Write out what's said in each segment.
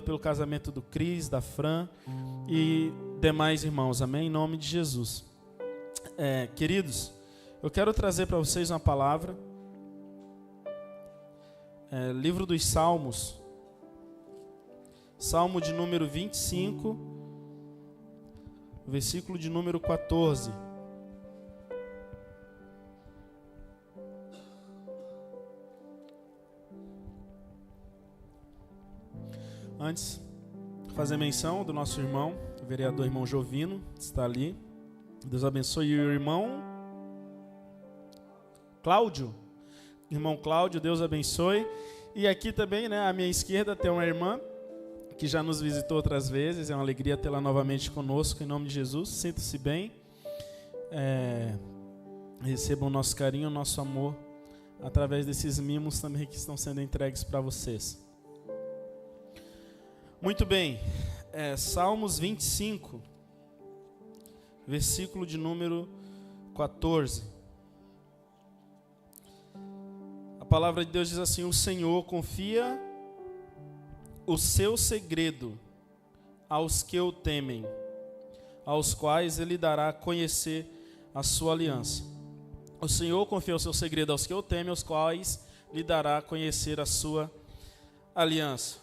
pelo casamento do Cris, da Fran e demais irmãos, amém? Em nome de Jesus. Queridos, eu quero trazer para vocês uma palavra, livro dos Salmos, Salmo de número 25, versículo de número 14. Antes, fazer menção do nosso irmão, o vereador irmão Jovino, que está ali. Deus abençoe. E o irmão Cláudio. Irmão Cláudio, Deus abençoe. E aqui também, à minha esquerda, tem uma irmã que já nos visitou outras vezes. É uma alegria tê-la novamente conosco, em nome de Jesus. Sinta-se bem. Recebam o nosso carinho, o nosso amor, através desses mimos também que estão sendo entregues para vocês. Muito bem, Salmos 25, versículo de número 14. A palavra de Deus diz assim: o Senhor confia o seu segredo aos que o temem, aos quais ele dará a conhecer a sua aliança. O Senhor confia o seu segredo aos que o temem, aos quais lhe dará a conhecer a sua aliança.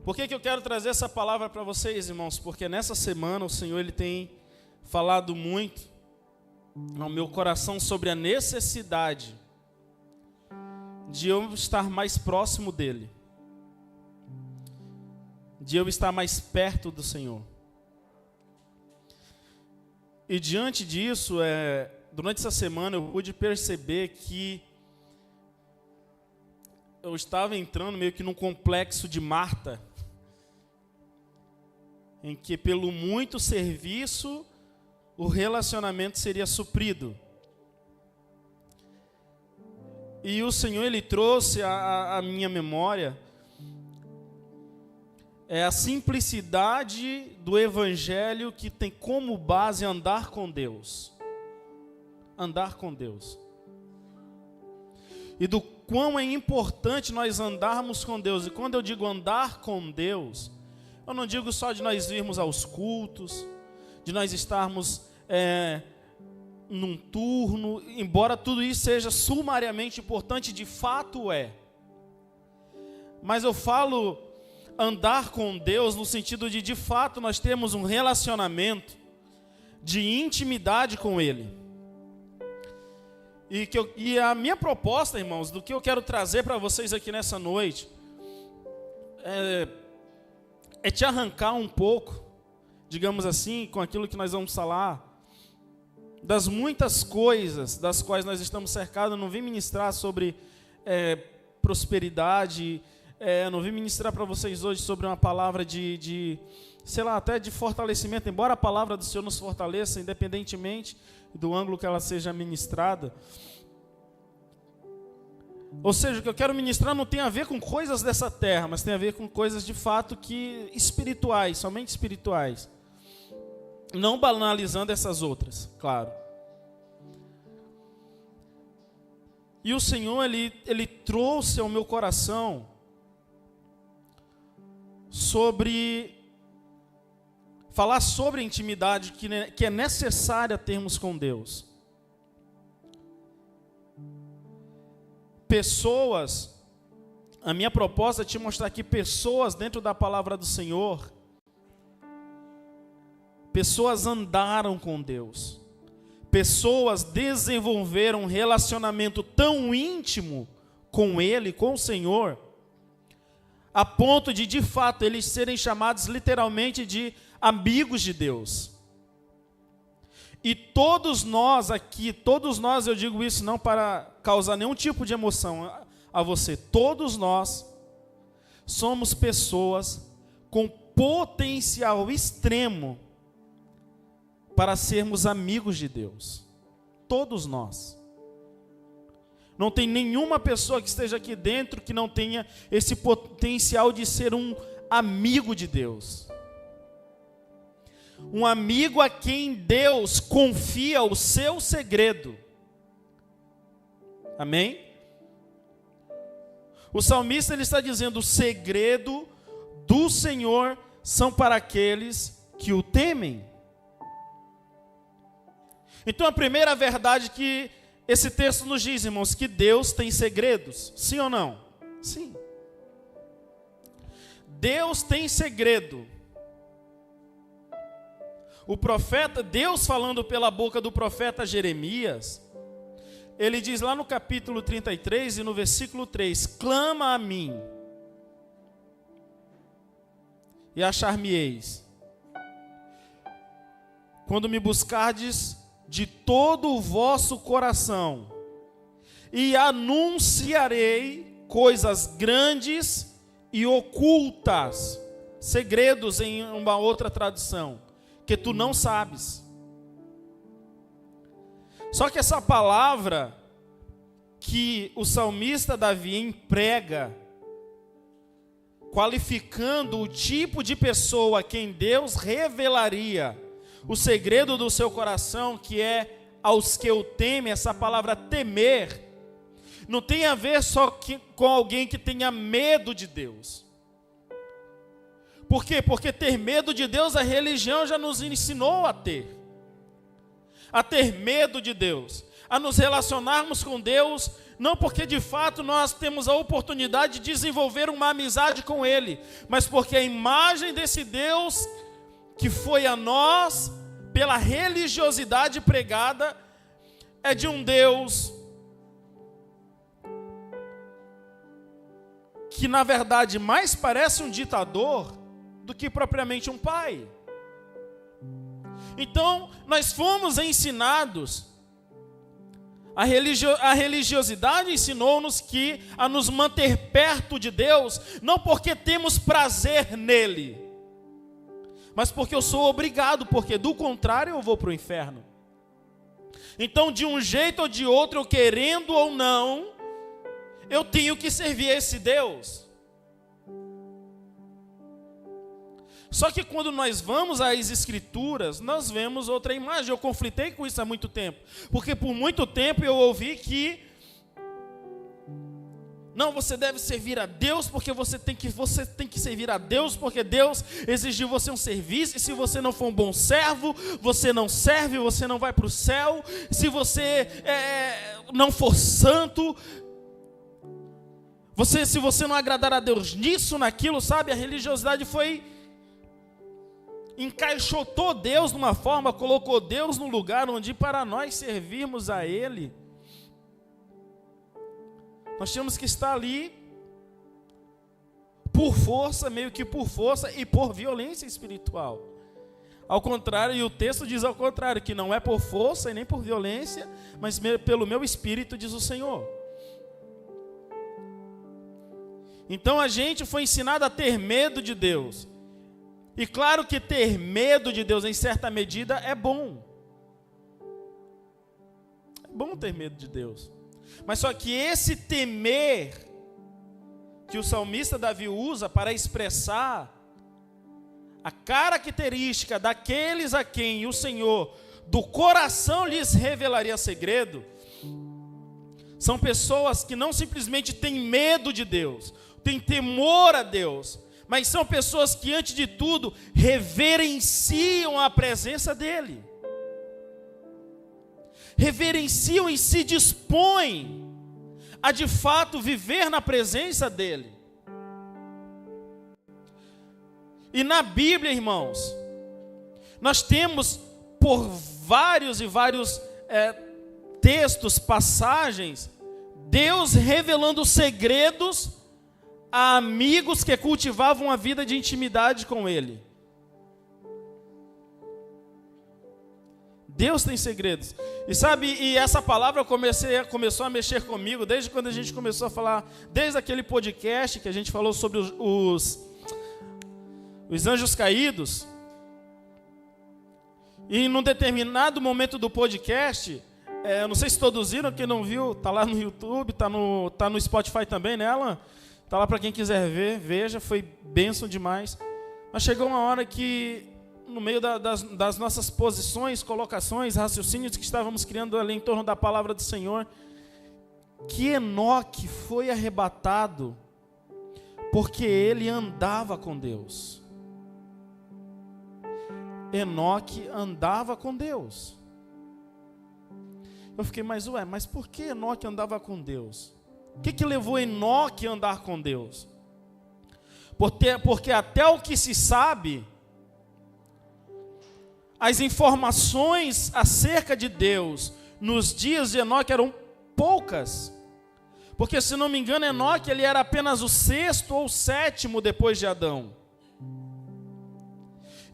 Por que eu quero trazer essa palavra para vocês, irmãos? Porque nessa semana o Senhor ele tem falado muito ao meu coração sobre a necessidade de eu estar mais próximo dele, de eu estar mais perto do Senhor. E diante disso, durante essa semana eu pude perceber que eu estava entrando meio que num complexo de Marta, em que pelo muito serviço o relacionamento seria suprido. E o Senhor ele trouxe à minha memória a simplicidade do Evangelho, que tem como base andar com Deus. Andar com Deus. E do quão é importante nós andarmos com Deus. E quando eu digo andar com Deus, eu não digo só de nós virmos aos cultos, de nós estarmos num turno, embora tudo isso seja sumariamente importante, de fato é. Mas eu falo andar com Deus no sentido de fato, nós temos um relacionamento de intimidade com Ele. E a minha proposta, irmãos, do que eu quero trazer para vocês aqui nessa noite, é te arrancar um pouco, digamos assim, com aquilo que nós vamos falar, das muitas coisas das quais nós estamos cercados. Eu não vim ministrar sobre prosperidade, não vim ministrar para vocês hoje sobre uma palavra sei lá, até de fortalecimento, embora a palavra do Senhor nos fortaleça, independentemente do ângulo que ela seja ministrada. Ou seja, o que eu quero ministrar não tem a ver com coisas dessa terra, mas tem a ver com coisas de fato espirituais, somente espirituais. Não banalizando essas outras, claro. E o Senhor, Ele trouxe ao meu coração falar sobre a intimidade que é necessária termos com Deus. Pessoas, a minha proposta é te mostrar que pessoas dentro da palavra do Senhor, pessoas andaram com Deus, pessoas desenvolveram um relacionamento tão íntimo com Ele, com o Senhor, a ponto de fato, eles serem chamados literalmente de amigos de Deus. E todos nós aqui, eu digo isso não para causar nenhum tipo de emoção a você, todos nós somos pessoas com potencial extremo para sermos amigos de Deus. Todos nós. Não tem nenhuma pessoa que esteja aqui dentro que não tenha esse potencial de ser um amigo de Deus. Um amigo a quem Deus confia o seu segredo. Amém? O salmista ele está dizendo: o segredo do Senhor são para aqueles que o temem. Então a primeira verdade que esse texto nos diz, irmãos, que Deus tem segredos. Sim ou não? Sim. Deus tem segredo. O profeta, Deus falando pela boca do profeta Jeremias, ele diz lá no capítulo 33 e no versículo 3, clama a mim, e achar-me-eis, quando me buscardes de todo o vosso coração, e anunciarei coisas grandes e ocultas, segredos em uma outra tradução, que tu não sabes. Só que essa palavra que o salmista Davi emprega, qualificando o tipo de pessoa a quem Deus revelaria o segredo do seu coração, que é aos que o temem, essa palavra temer, não tem a ver só com alguém que tenha medo de Deus. Por quê? Porque ter medo de Deus, a religião já nos ensinou a ter medo de Deus, a nos relacionarmos com Deus, não porque de fato nós temos a oportunidade de desenvolver uma amizade com Ele, mas porque a imagem desse Deus que foi a nós, pela religiosidade pregada, é de um Deus que na verdade mais parece um ditador do que propriamente um pai. Então, nós fomos ensinados, a religiosidade ensinou-nos que a nos manter perto de Deus, não porque temos prazer nele, mas porque eu sou obrigado, porque do contrário eu vou para o inferno. Então, de um jeito ou de outro, eu querendo ou não, eu tenho que servir a esse Deus. Só que quando nós vamos às Escrituras, nós vemos outra imagem. Eu conflitei com isso há muito tempo, porque por muito tempo eu ouvi que não, você deve servir a Deus, porque você tem que servir a Deus, porque Deus exigiu você um serviço, e se você não for um bom servo, você não serve, você não vai para o céu. Se você não for santo, se você não agradar a Deus nisso, naquilo, sabe? A religiosidade encaixotou Deus numa forma, colocou Deus num lugar onde para nós servirmos a Ele, nós tínhamos que estar ali por força, meio que por força e por violência espiritual. Ao contrário, e o texto diz ao contrário, que não é por força e nem por violência, mas pelo meu espírito, diz o Senhor. Então a gente foi ensinado a ter medo de Deus. E claro que ter medo de Deus em certa medida é bom. É bom ter medo de Deus. Mas só que esse temer que o salmista Davi usa para expressar a característica daqueles a quem o Senhor do coração lhes revelaria segredo, são pessoas que não simplesmente têm medo de Deus, têm temor a Deus, mas são pessoas que, antes de tudo, reverenciam a presença dEle. Reverenciam e se dispõem a, de fato, viver na presença dEle. E na Bíblia, irmãos, nós temos por vários textos, passagens, Deus revelando segredos a amigos que cultivavam a vida de intimidade com Ele. Deus tem segredos. E sabe, e essa palavra começou a mexer comigo desde quando a gente começou a falar, desde aquele podcast que a gente falou sobre os anjos caídos. E num determinado momento do podcast, eu não sei se todos viram, quem não viu, está lá no YouTube, está no Spotify também, né, Alan? Está lá para quem quiser ver, veja, foi bênção demais. Mas chegou uma hora que, no meio das nossas posições, colocações, raciocínios que estávamos criando ali em torno da palavra do Senhor, que Enoque foi arrebatado porque ele andava com Deus. Enoque andava com Deus. Eu fiquei, mas por que Enoque andava com Deus? O que levou Enoque a andar com Deus? Porque até o que se sabe, as informações acerca de Deus nos dias de Enoque eram poucas. Porque, se não me engano, Enoque ele era apenas o 6º ou 7º depois de Adão.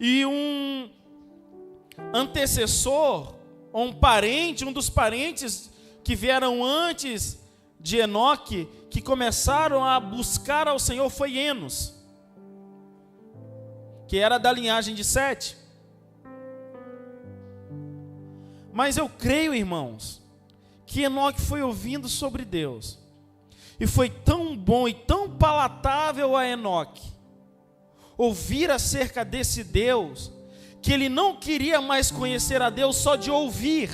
E um antecessor, ou um parente, um dos parentes que vieram antes de Enoque, que começaram a buscar ao Senhor, foi Enos, que era da linhagem de Sete. Mas eu creio, irmãos, que Enoque foi ouvindo sobre Deus, e foi tão bom e tão palatável a Enoque ouvir acerca desse Deus, que ele não queria mais conhecer a Deus só de ouvir,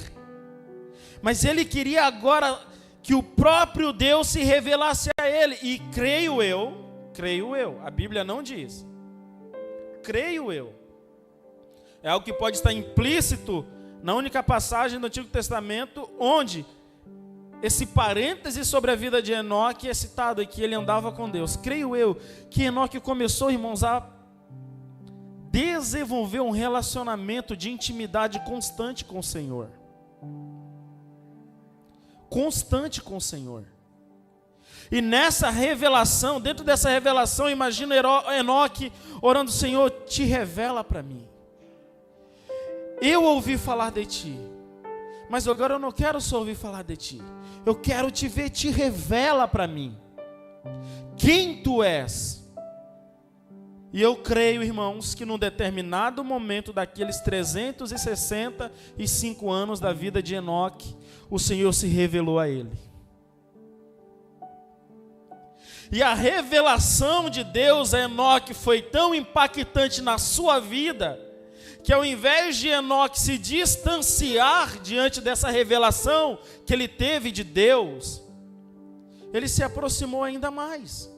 mas ele queria agora que o próprio Deus se revelasse a ele. E creio eu, a Bíblia não diz, creio eu, é algo que pode estar implícito na única passagem do Antigo Testamento onde esse parêntese sobre a vida de Enoque é citado, e que ele andava com Deus. Creio eu que Enoque começou, irmãos, a desenvolver um relacionamento de intimidade constante com o Senhor. Constante com o Senhor. E nessa revelação, dentro dessa revelação, imagina Enoque orando: Senhor, te revela para mim. Eu ouvi falar de ti, mas agora eu não quero só ouvir falar de ti. Eu quero te ver, te revela para mim quem tu és. E eu creio, irmãos, que num determinado momento daqueles 365 anos da vida de Enoque, o Senhor se revelou a ele. E a revelação de Deus a Enoque foi tão impactante na sua vida, que ao invés de Enoque se distanciar diante dessa revelação que ele teve de Deus, ele se aproximou ainda mais.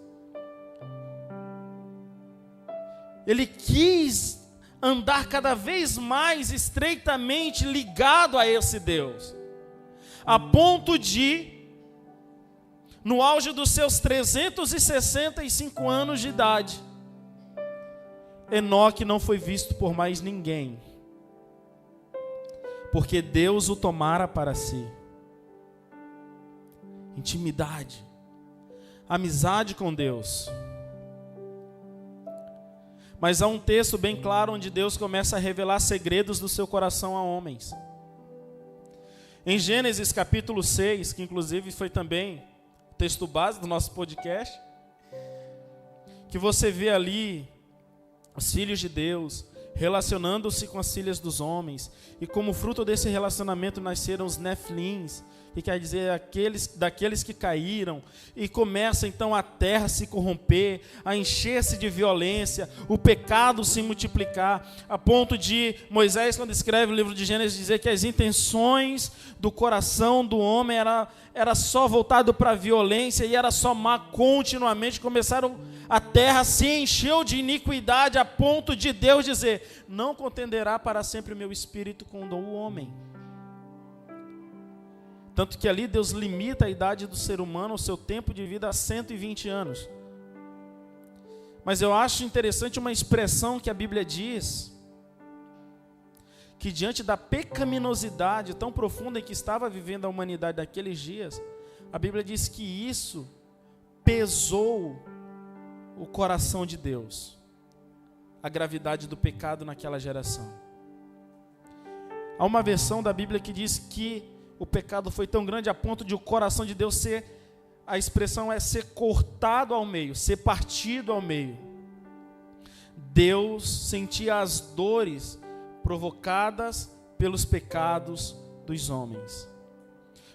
Ele quis andar cada vez mais estreitamente ligado a esse Deus, a ponto de, no auge dos seus 365 anos de idade, Enoque não foi visto por mais ninguém, porque Deus o tomara para si. Intimidade, amizade com Deus. Mas há um texto bem claro onde Deus começa a revelar segredos do seu coração a homens. Em Gênesis capítulo 6, que inclusive foi também o texto base do nosso podcast, que você vê ali os filhos de Deus relacionando-se com as filhas dos homens, e como fruto desse relacionamento nasceram os Nefilins, que quer dizer daqueles que caíram, e começa então a terra a se corromper, a encher-se de violência, o pecado se multiplicar, a ponto de Moisés, quando escreve o livro de Gênesis, dizer que as intenções do coração do homem era só voltado para a violência, e era só má continuamente. A terra se encheu de iniquidade, a ponto de Deus dizer: não contenderá para sempre o meu espírito com o homem. Tanto que ali Deus limita a idade do ser humano, o seu tempo de vida, a 120 anos. Mas eu acho interessante uma expressão que a Bíblia diz, que diante da pecaminosidade tão profunda em que estava vivendo a humanidade daqueles dias, a Bíblia diz que isso pesou o coração de Deus, a gravidade do pecado naquela geração. Há uma versão da Bíblia que diz que o pecado foi tão grande a ponto de o coração de Deus a expressão é ser cortado ao meio, ser partido ao meio. Deus sentia as dores provocadas pelos pecados dos homens,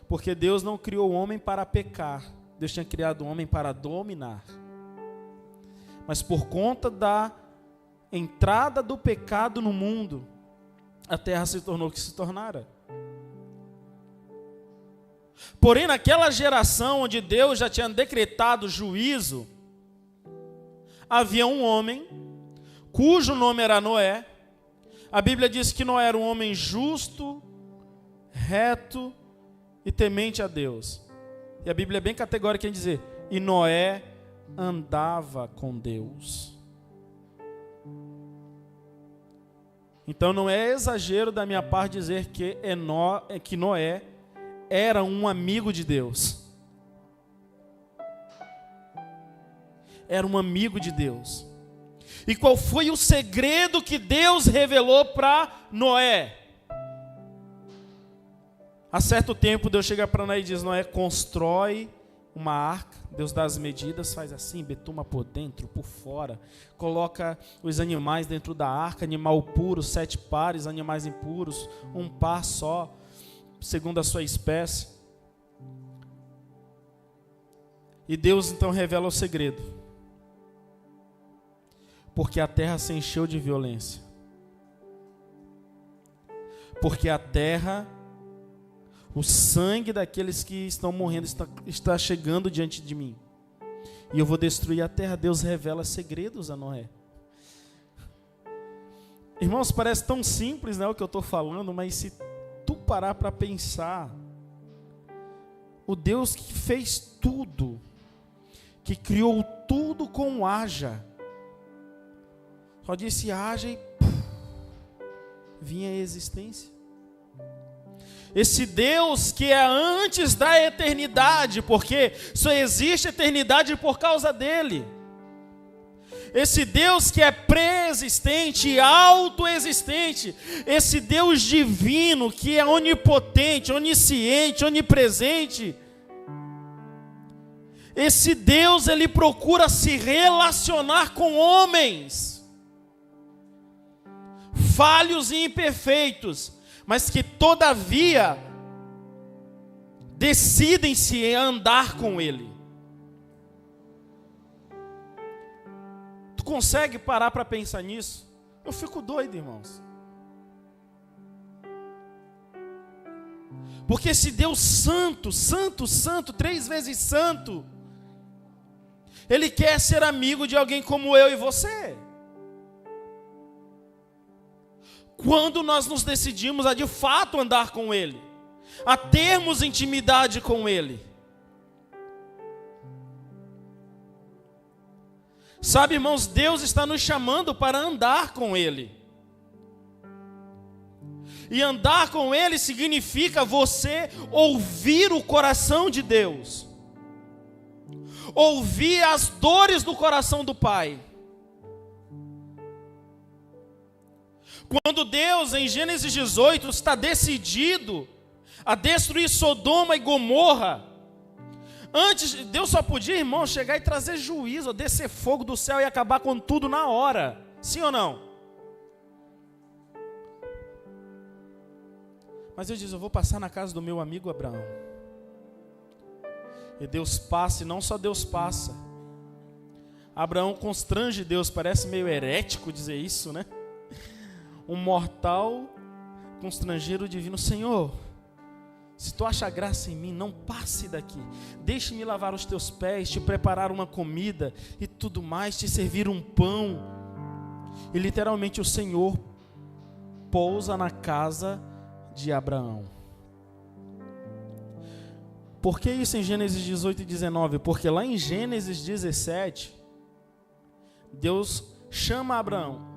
porque Deus não criou o homem para pecar, Deus tinha criado o homem para dominar. Mas por conta da entrada do pecado no mundo, a terra se tornou o que se tornara. Porém, naquela geração onde Deus já tinha decretado juízo, havia um homem, cujo nome era Noé. A Bíblia diz que Noé era um homem justo, reto e temente a Deus. E a Bíblia é bem categórica em dizer, e Noé andava com Deus. Então não é exagero da minha parte dizer que Noé era um amigo de Deus. Era um amigo de Deus. E qual foi o segredo que Deus revelou para Noé? Há certo tempo Deus chega para Noé e diz, Noé, constrói uma arca. Deus dá as medidas, faz assim, betuma por dentro, por fora. Coloca os animais dentro da arca, animal puro, 7 pares, animais impuros, um par só, segundo a sua espécie. E Deus então revela o segredo. Porque a terra se encheu de violência. Porque a terra, o sangue daqueles que estão morrendo está chegando diante de mim. E eu vou destruir a terra. Deus revela segredos a Noé. Irmãos, parece tão simples, né, o que eu estou falando, mas se tu parar para pensar, o Deus que fez tudo, que criou tudo com haja, só disse haja e vinha a existência. Esse Deus que é antes da eternidade, porque só existe eternidade por causa dele. Esse Deus que é pré-existente e autoexistente. Esse Deus divino que é onipotente, onisciente, onipresente. Esse Deus, ele procura se relacionar com homens falhos e imperfeitos, mas que todavia decidem-se andar com ele. Tu consegue parar para pensar nisso? Eu fico doido, irmãos. Porque esse Deus santo, santo, santo, 3 vezes santo, ele quer ser amigo de alguém como eu e você. Quando nós nos decidimos a de fato andar com ele, a termos intimidade com ele. Sabe, irmãos, Deus está nos chamando para andar com ele. E andar com ele significa você ouvir o coração de Deus. Ouvir as dores do coração do Pai. Quando Deus, em Gênesis 18, está decidido a destruir Sodoma e Gomorra, antes, Deus só podia, irmão, chegar e trazer juízo, descer fogo do céu e acabar com tudo na hora. Sim ou não? Mas Deus diz, eu vou passar na casa do meu amigo Abraão. E Deus passa, e não só Deus passa. Abraão constrange Deus, parece meio herético dizer isso, né? Um mortal constrangeiro divino, Senhor, se tu acha graça em mim, não passe daqui, deixe-me lavar os teus pés, te preparar uma comida e tudo mais, te servir um pão. E literalmente o Senhor pousa na casa de Abraão. Por que isso em Gênesis 18 e 19? Porque lá em Gênesis 17, Deus chama Abraão.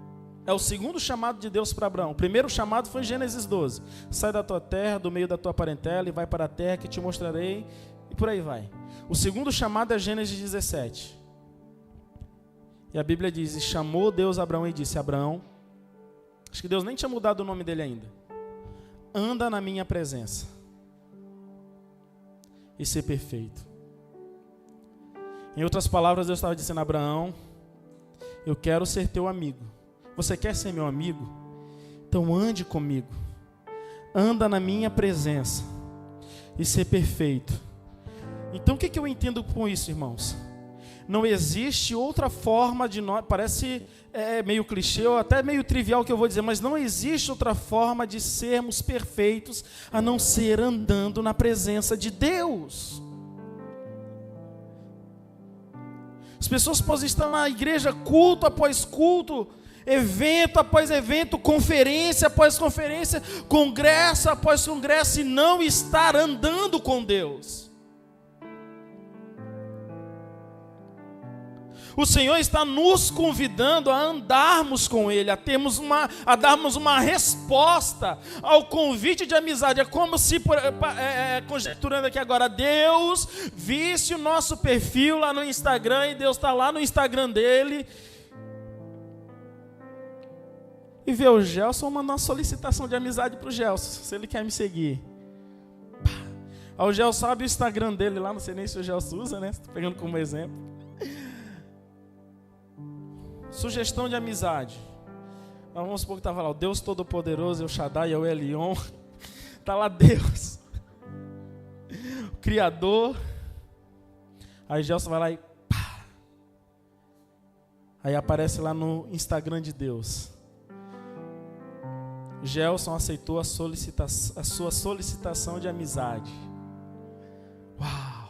É o segundo chamado de Deus para Abraão. O primeiro chamado foi em Gênesis 12. Sai da tua terra, do meio da tua parentela, e vai para a terra que te mostrarei, e por aí vai. O segundo chamado é Gênesis 17. E a Bíblia diz, e chamou Deus Abraão e disse, Abraão, acho que Deus nem tinha mudado o nome dele ainda, anda na minha presença e ser perfeito. Em outras palavras, Deus estava dizendo a Abraão, eu quero ser teu amigo. Você quer ser meu amigo? Então ande comigo. Anda na minha presença e ser perfeito. Então o que eu entendo com isso, irmãos? Não existe outra forma de nós, parece meio clichê ou até meio trivial o que eu vou dizer, mas não existe outra forma de sermos perfeitos a não ser andando na presença de Deus. As pessoas podem estar na igreja culto após culto, evento após evento, conferência após conferência, congresso após congresso, e não estar andando com Deus. O Senhor está nos convidando a andarmos com Ele, a darmos uma resposta ao convite de amizade. É como se, conjecturando aqui agora, Deus visse o nosso perfil lá no Instagram, e Deus está lá no Instagram dele, e vê o Gelson, mandar uma solicitação de amizade para o Gelson, se ele quer me seguir. Aí o Gelson sabe o Instagram dele lá, não sei nem se o Gelson usa, né? Estou pegando como exemplo. Sugestão de amizade. Vamos supor que estava lá o Deus Todo-Poderoso, El Shaddai, El Elyon. Está lá Deus, o Criador. Aí Gelson vai lá e pá. Aí aparece lá no Instagram de Deus: Gelson aceitou a sua solicitação de amizade. Uau!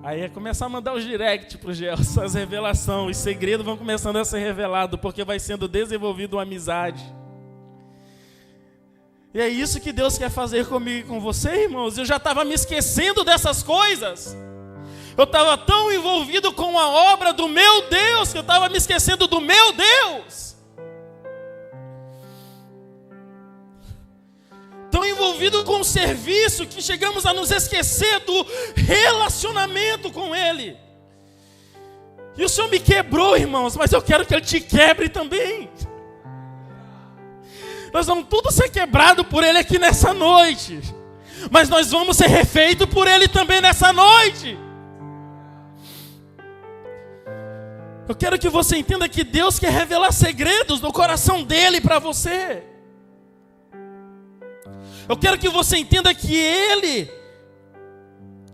Aí é começar a mandar os direct para o Gelson, as revelações, os segredos vão começando a ser revelados, porque vai sendo desenvolvida uma amizade. E é isso que Deus quer fazer comigo e com você, irmãos. Eu já estava me esquecendo dessas coisas. Eu estava tão envolvido com a obra do meu Deus, que eu estava me esquecendo do meu Deus. Tão envolvido com o serviço que chegamos a nos esquecer do relacionamento com Ele. E o Senhor me quebrou, irmãos, mas eu quero que Ele te quebre também. Nós vamos tudo ser quebrado por Ele aqui nessa noite, mas nós vamos ser refeitos por Ele também nessa noite. Eu quero que você entenda que Deus quer revelar segredos do coração dEle para você. Eu quero que você entenda que Ele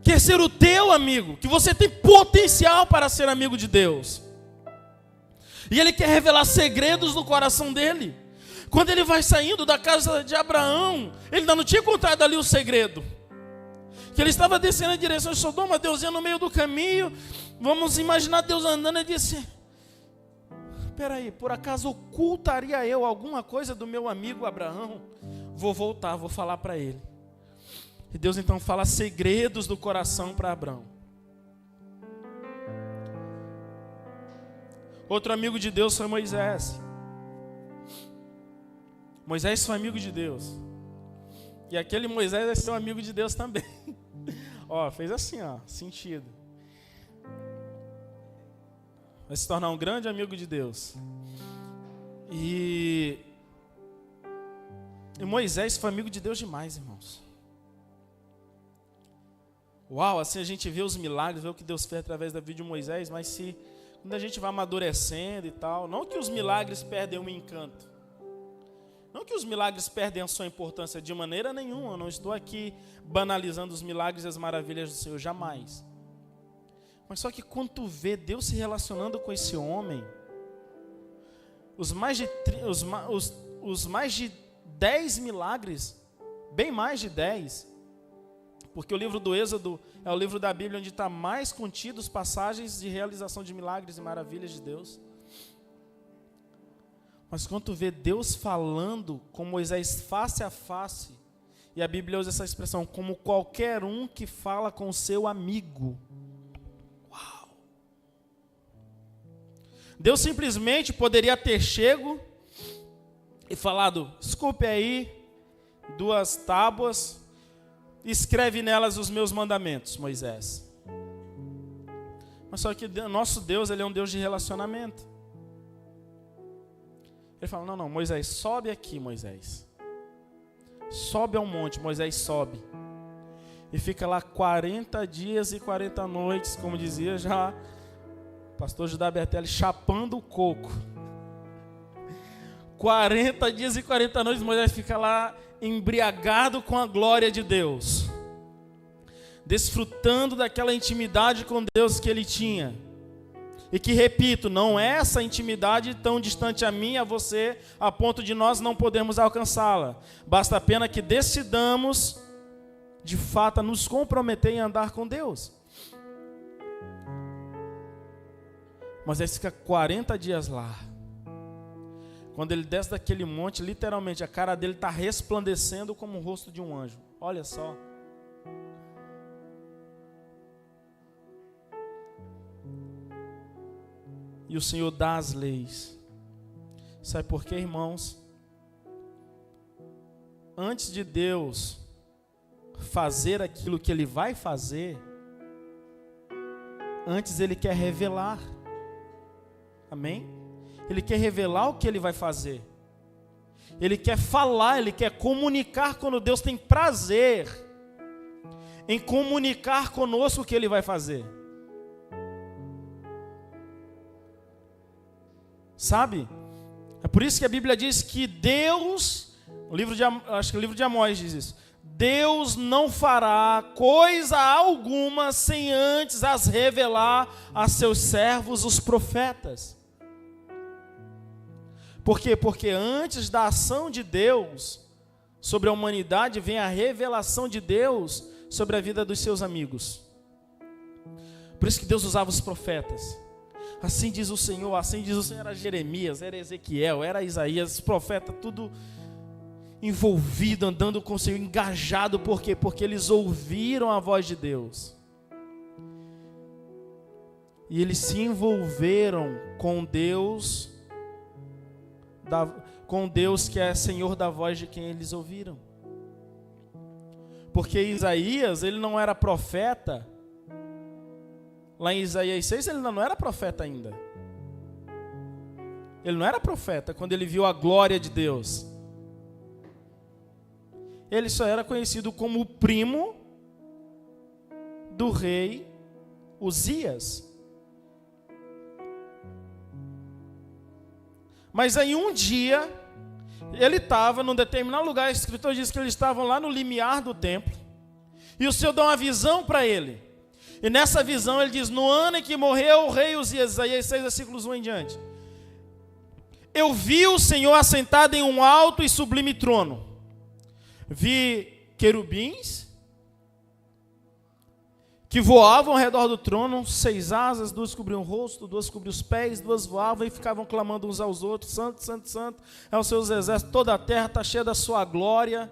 quer ser o teu amigo, que você tem potencial para ser amigo de Deus. E Ele quer revelar segredos do coração dEle. Quando Ele vai saindo da casa de Abraão, Ele ainda não tinha contado ali o segredo. Que Ele estava descendo em direção de Sodoma, Deus ia no meio do caminho. Vamos imaginar Deus andando e disse: espera aí, por acaso ocultaria eu alguma coisa do meu amigo Abraão? Vou voltar, vou falar para ele. E Deus então fala segredos do coração para Abraão. Outro amigo de Deus foi Moisés. Moisés foi amigo de Deus. E aquele Moisés vai ser um amigo de Deus também. Ó, fez assim, ó, sentido. Vai se tornar um grande amigo de Deus. E Moisés foi amigo de Deus demais, irmãos. Uau, assim a gente vê os milagres, vê o que Deus fez através da vida de Moisés, mas quando a gente vai amadurecendo e tal, não que os milagres perdem o encanto, não que os milagres perdem a sua importância de maneira nenhuma. Eu não estou aqui banalizando os milagres e as maravilhas do Senhor, jamais. Mas só que quando tu vê Deus se relacionando com esse homem, os mais de 10 milagres, bem mais de 10, porque o livro do Êxodo é o livro da Bíblia onde está mais contidos passagens de realização de milagres e maravilhas de Deus. Mas quando tu vê Deus falando com Moisés face a face, e a Bíblia usa essa expressão, como qualquer um que fala com seu amigo. Uau! Deus simplesmente poderia ter chego e falado: desculpe aí, 2 tábuas, escreve nelas os meus mandamentos, Moisés. Mas só que nosso Deus, Ele é um Deus de relacionamento. Ele fala: não, Moisés, sobe aqui, Moisés. Sobe ao monte, Moisés sobe. E fica lá 40 dias e 40 noites, como dizia já o pastor Judá Bertelli, chapando o coco. 40 dias e 40 noites, Moisés fica lá embriagado com a glória de Deus, desfrutando daquela intimidade com Deus que ele tinha. E que, repito, não é essa intimidade tão distante a mim e a você, a ponto de nós não podermos alcançá-la. Basta apenas que decidamos, de fato, nos comprometer em andar com Deus. Moisés fica 40 dias lá. Quando ele desce daquele monte, literalmente a cara dele está resplandecendo como o rosto de um anjo. Olha só. E o Senhor dá as leis. Sabe por quê, irmãos? Antes de Deus fazer aquilo que Ele vai fazer, antes Ele quer revelar. Amém? Ele quer revelar o que Ele vai fazer. Ele quer falar, Ele quer comunicar quando Deus tem prazer em comunicar conosco o que Ele vai fazer. Sabe? É por isso que a Bíblia diz que Deus, acho que o livro de Amós diz isso, Deus não fará coisa alguma sem antes as revelar a seus servos, os profetas. Por quê? Porque antes da ação de Deus sobre a humanidade vem a revelação de Deus sobre a vida dos seus amigos. Por isso que Deus usava os profetas. Assim diz o Senhor, era Jeremias, era Ezequiel, era Isaías, os profetas, tudo envolvido, andando com o Senhor, engajado. Por quê? Porque eles ouviram a voz de Deus. E eles se envolveram com Deus, que é Senhor da voz de quem eles ouviram. Porque Isaías, ele não era profeta. Lá em Isaías 6, ele não era profeta ainda. Ele não era profeta quando ele viu a glória de Deus. Ele só era conhecido como o primo do rei Uzias. Mas aí um dia, ele estava num determinado lugar, o escritor diz que eles estavam lá no limiar do templo, e o Senhor dá uma visão para ele. E nessa visão ele diz: no ano em que morreu o rei Uzias, Isaías 6, versículos 1 em diante, eu vi o Senhor assentado em um alto e sublime trono. Vi querubins que voavam ao redor do trono, 6 asas, 2 cobriam o rosto, 2 cobriam os pés, 2 voavam e ficavam clamando uns aos outros: santo, santo, santo é o seu exército, toda a terra está cheia da sua glória.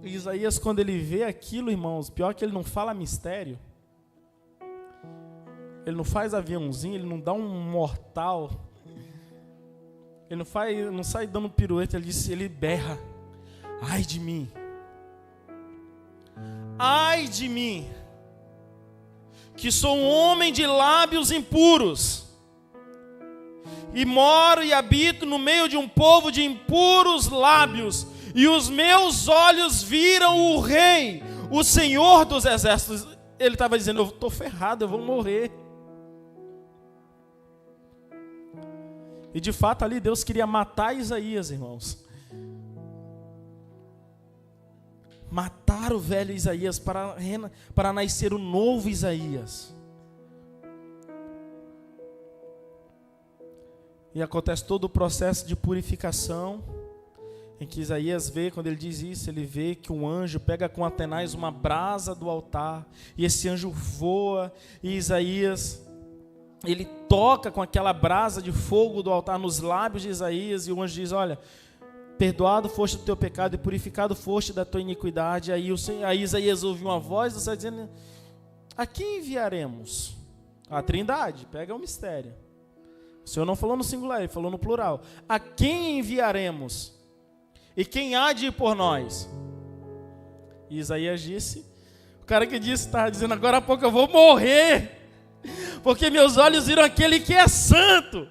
E Isaías, quando ele vê aquilo, irmãos, pior que ele não fala mistério, ele não faz aviãozinho, ele não dá um mortal, ele não sai dando pirueta, ele berra: ai de mim, ai de mim, que sou um homem de lábios impuros, e moro e habito no meio de um povo de impuros lábios, e os meus olhos viram o Rei, o Senhor dos exércitos. Ele estava dizendo: eu estou ferrado, eu vou morrer. E de fato ali Deus queria matar Isaías, irmãos. Matar o velho Isaías para nascer o novo Isaías. E acontece todo o processo de purificação, em que Isaías vê, quando ele diz isso, ele vê que um anjo pega com atenaz uma brasa do altar, e esse anjo voa, e Isaías, ele toca com aquela brasa de fogo do altar nos lábios de Isaías, e o anjo diz: olha, perdoado foste do teu pecado e purificado foste da tua iniquidade. Aí Isaías ouviu uma voz do céu dizendo: a quem enviaremos? A Trindade, pega o mistério. O Senhor não falou no singular, ele falou no plural. A quem enviaremos? E quem há de ir por nós? E Isaías disse, o cara que disse, estava dizendo: agora há pouco eu vou morrer, porque meus olhos viram aquele que é santo.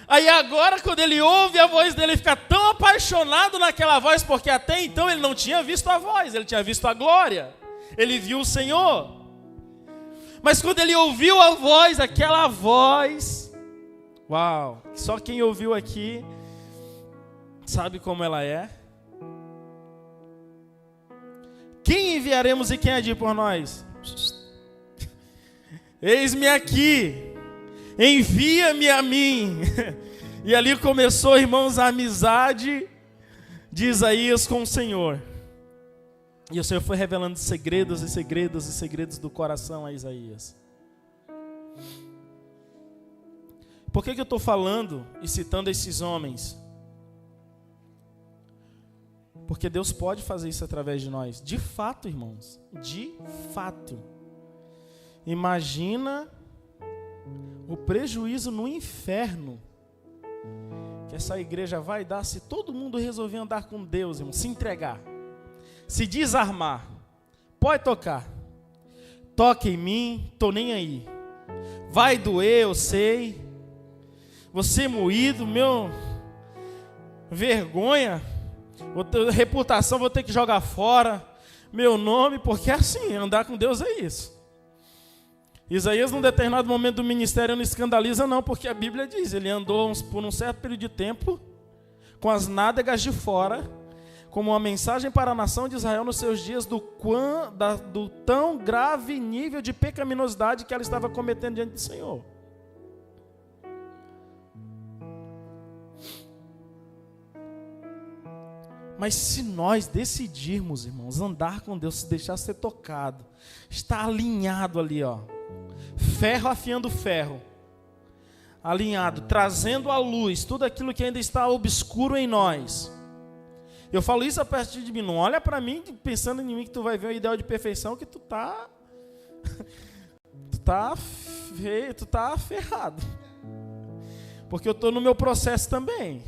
Aí agora, quando ele ouve a voz dele, ele fica tão apaixonado naquela voz, porque até então ele não tinha visto a voz, ele tinha visto a glória, ele viu o Senhor. Mas quando ele ouviu a voz, aquela voz, uau, só quem ouviu aqui sabe como ela é. Quem enviaremos e quem há de ir por nós? Eis-me aqui, envia-me a mim. E ali começou, irmãos, a amizade de Isaías com o Senhor. E o Senhor foi revelando segredos e segredos e segredos do coração a Isaías. Por que eu estou falando e citando esses homens? Porque Deus pode fazer isso através de nós. De fato, irmãos. De fato. Imagina o prejuízo no inferno que essa igreja vai dar se todo mundo resolver andar com Deus, irmão. Se entregar. Se desarmar. Pode tocar. Toque em mim, tô nem aí. Vai doer, eu sei. Você moído, meu. Vergonha. Reputação vou ter que jogar fora. Meu nome, porque é assim, andar com Deus é isso. Isaías, num determinado momento do ministério, não escandaliza não, porque a Bíblia diz, ele andou por um certo período de tempo, com as nádegas de fora, como uma mensagem para a nação de Israel nos seus dias do tão grave nível de pecaminosidade que ela estava cometendo diante do Senhor. Mas se nós decidirmos, irmãos, andar com Deus, se deixar ser tocado, estar alinhado ali, ó, ferro afiando ferro, alinhado, trazendo à luz tudo aquilo que ainda está obscuro em nós. Eu falo isso a partir de mim, não olha para mim pensando em mim que tu vai ver o ideal de perfeição que tu tá ferrado. Porque eu estou no meu processo também.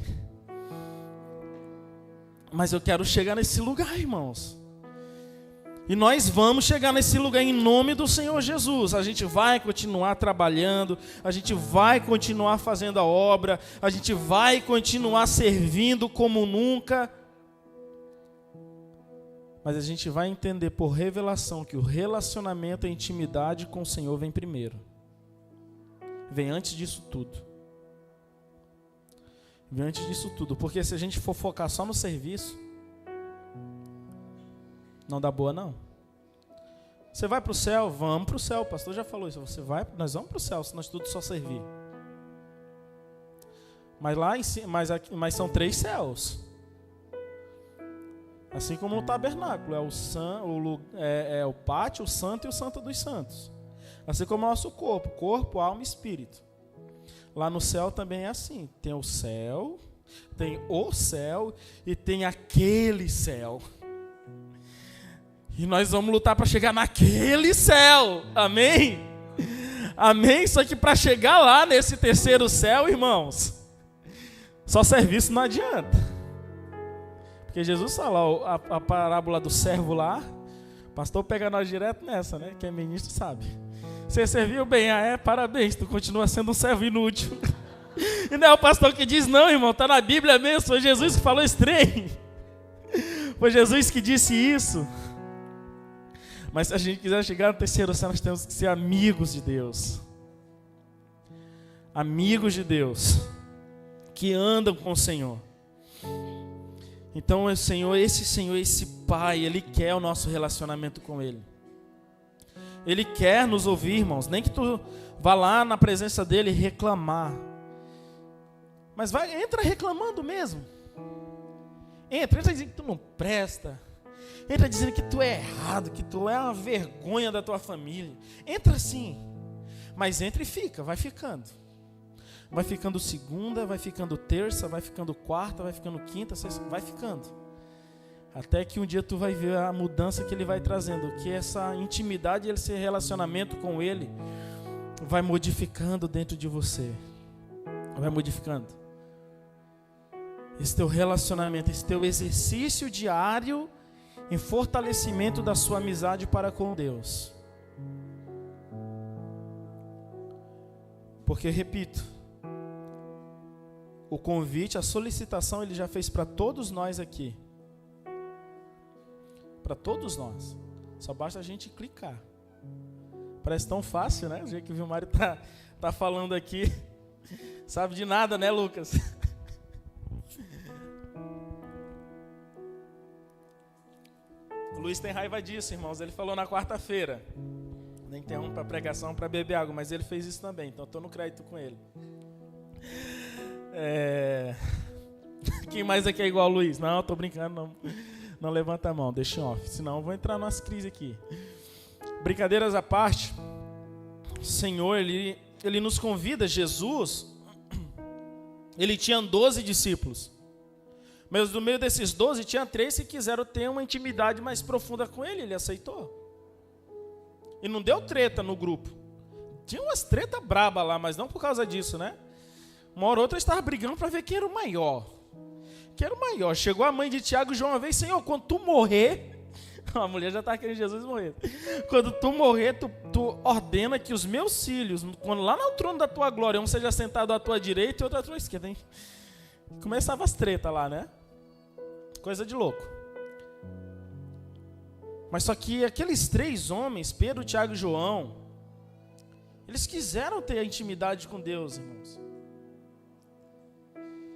Mas eu quero chegar nesse lugar, irmãos. E nós vamos chegar nesse lugar em nome do Senhor Jesus. A gente vai continuar trabalhando, a gente vai continuar fazendo a obra, a gente vai continuar servindo como nunca. Mas a gente vai entender por revelação que o relacionamento e a intimidade com o Senhor vem primeiro. Vem antes disso tudo. Vem antes disso tudo. Porque se a gente for focar só no serviço, não dá boa não. Você vai para o céu? Vamos para o céu. O pastor já falou isso. Nós vamos para o céu se nós tudo só servir. Mas lá em cima, mas são 3 céus. Assim como no tabernáculo, é o pátio, o santo e o santo dos santos. Assim como o nosso corpo, alma e espírito. Lá no céu também é assim, tem o céu e tem aquele céu. E nós vamos lutar para chegar naquele céu, amém? Amém? Só que para chegar lá nesse terceiro céu, irmãos, só serviço não adianta. Porque Jesus fala, a parábola do servo lá, o pastor pega nós direto nessa, né? Quem é ministro sabe. Você serviu bem, parabéns, tu continua sendo um servo inútil. E não é o pastor que diz, não, irmão, está na Bíblia mesmo, foi Jesus que falou esse trem. Foi Jesus que disse isso. Mas se a gente quiser chegar no terceiro céu, nós temos que ser amigos de Deus. Amigos de Deus, que andam com o Senhor. Então, esse Pai, Ele quer o nosso relacionamento com Ele. Ele quer nos ouvir, irmãos. Nem que tu vá lá na presença dEle reclamar. Mas entra reclamando mesmo. Entra dizendo que tu não presta. Entra dizendo que tu é errado, que tu é uma vergonha da tua família. Entra sim. Mas entra e fica, vai ficando. Vai ficando segunda, vai ficando terça, vai ficando quarta, vai ficando quinta, sexta, vai ficando. Até que um dia tu vai ver a mudança que Ele vai trazendo, que essa intimidade, esse relacionamento com Ele vai modificando dentro de você. Vai modificando. Esse teu relacionamento, esse teu exercício diário em fortalecimento da sua amizade para com Deus. Porque, repito, o convite, a solicitação Ele já fez para todos nós aqui. Para todos nós. Só basta a gente clicar. Parece tão fácil, né? O jeito que o Vilmário tá falando aqui. Sabe de nada, né, Lucas? O Luiz tem raiva disso, irmãos. Ele falou na quarta-feira. Nem interrompa a pregação para beber água, mas ele fez isso também. Então, estou no crédito com ele. Quem mais aqui é igual ao Luiz? Não, estou brincando, não levanta a mão, deixa em off, senão eu vou entrar nas crises aqui. Brincadeiras à parte, o Senhor, Ele nos convida, Jesus, ele tinha 12 discípulos. Mas no meio desses 12, tinha 3 que quiseram ter uma intimidade mais profunda com ele. Ele aceitou. E não deu treta no grupo. Tinha umas treta braba lá, mas não por causa disso, né? Uma hora ou outra estava brigando para ver quem era o maior. Quem era o maior. Chegou a mãe de Tiago e João uma vez: Senhor, quando tu morrer... A mulher já estava querendo Jesus morrer. Quando tu morrer, tu ordena que os meus filhos, quando lá no trono da tua glória, um seja sentado à tua direita e outro à tua esquerda. Hein? Começava as tretas lá, né? Coisa de louco. Mas só que aqueles 3 homens, Pedro, Tiago e João, eles quiseram ter a intimidade com Deus, irmãos.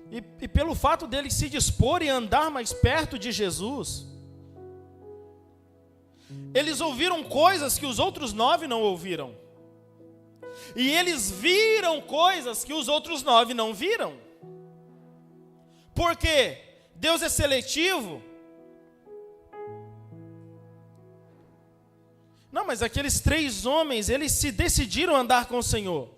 E pelo fato deles se dispor e andar mais perto de Jesus, eles ouviram coisas que os outros 9 não ouviram. E eles viram coisas que os outros 9 não viram. Por quê? Deus é seletivo? Não, mas aqueles 3 homens, eles se decidiram andar com o Senhor.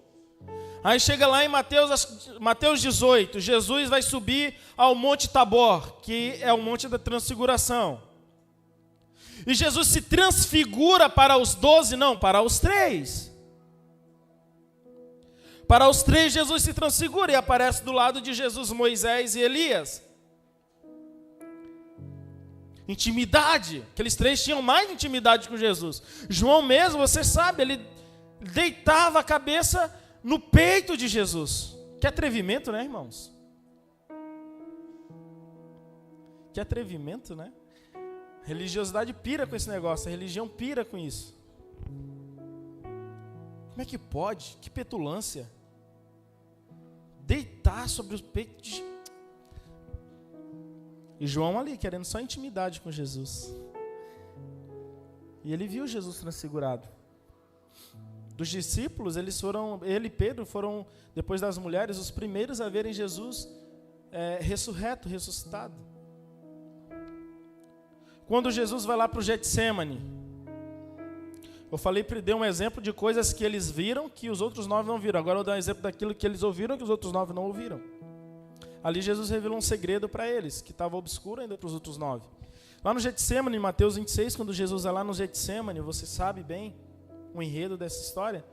Aí chega lá em Mateus 18, Jesus vai subir ao Monte Tabor, que é o Monte da Transfiguração. E Jesus se transfigura para os 12, não, para os 3. Para os 3 Jesus se transfigura e aparece do lado de Jesus Moisés e Elias. Intimidade, aqueles 3 tinham mais intimidade com Jesus. João mesmo, você sabe, ele deitava a cabeça no peito de Jesus. Que atrevimento, né, irmãos? Que atrevimento, né? A religiosidade pira com esse negócio, a religião pira com isso. Como é que pode? Que petulância. Deitar sobre os peitos de... E João ali, querendo só intimidade com Jesus. E ele viu Jesus transfigurado. Dos discípulos, ele e Pedro foram, depois das mulheres, os primeiros a verem Jesus ressurreto, ressuscitado. Quando Jesus vai lá para o Getsêmani, eu dei um exemplo de coisas que eles viram que os outros 9 não viram. Agora eu vou dar um exemplo daquilo que eles ouviram que os outros 9 não ouviram. Ali Jesus revelou um segredo para eles, que estava obscuro ainda para os outros 9. Lá no Getsêmani, em Mateus 26, quando Jesus vai lá no Getsêmani, você sabe bem o enredo dessa história.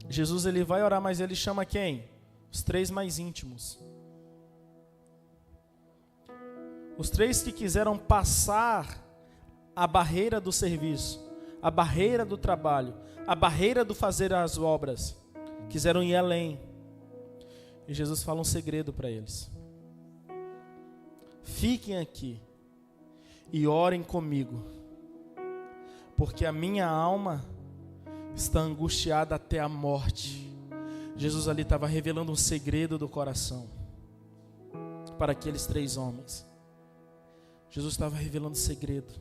Jesus ele vai orar, mas ele chama quem? Os 3 mais íntimos. Os 3 que quiseram passar a barreira do serviço, a barreira do trabalho, a barreira do fazer as obras, quiseram ir além. E Jesus fala um segredo para eles. Fiquem aqui e orem comigo, porque a minha alma está angustiada até a morte. Jesus ali estava revelando um segredo do coração para aqueles 3 homens. Jesus estava revelando segredo.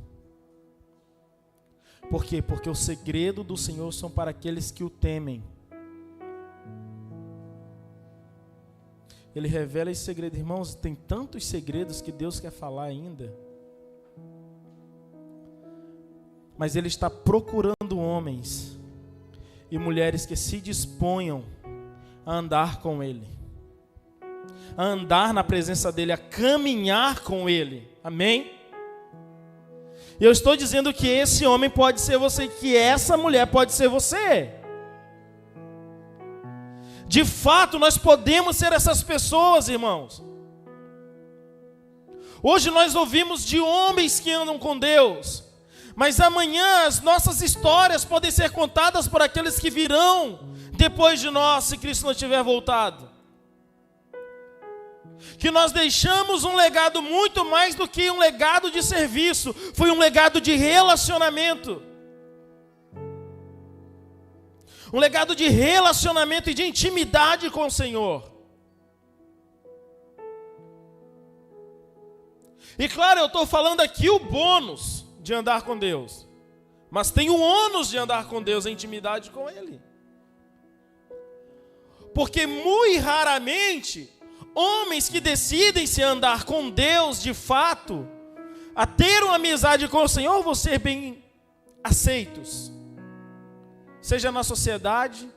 Por quê? Porque o segredo do Senhor são para aqueles que o temem. Ele revela esse segredo. Irmãos, tem tantos segredos que Deus quer falar ainda. Mas Ele está procurando homens e mulheres que se disponham a andar com Ele, a andar na presença dEle, a caminhar com Ele. Amém? E eu estou dizendo que esse homem pode ser você, que essa mulher pode ser você. De fato, nós podemos ser essas pessoas, irmãos. Hoje nós ouvimos de homens que andam com Deus, mas amanhã as nossas histórias podem ser contadas por aqueles que virão depois de nós, se Cristo não tiver voltado. Que nós deixamos um legado muito mais do que um legado de serviço, foi um legado de relacionamento. Um legado de relacionamento e de intimidade com o Senhor. E claro, eu estou falando aqui o bônus de andar com Deus, mas tem o ônus de andar com Deus, a intimidade com Ele. Porque muito raramente, homens que decidem se andar com Deus de fato, a ter uma amizade com o Senhor, vão ser bem aceitos. Seja na sociedade,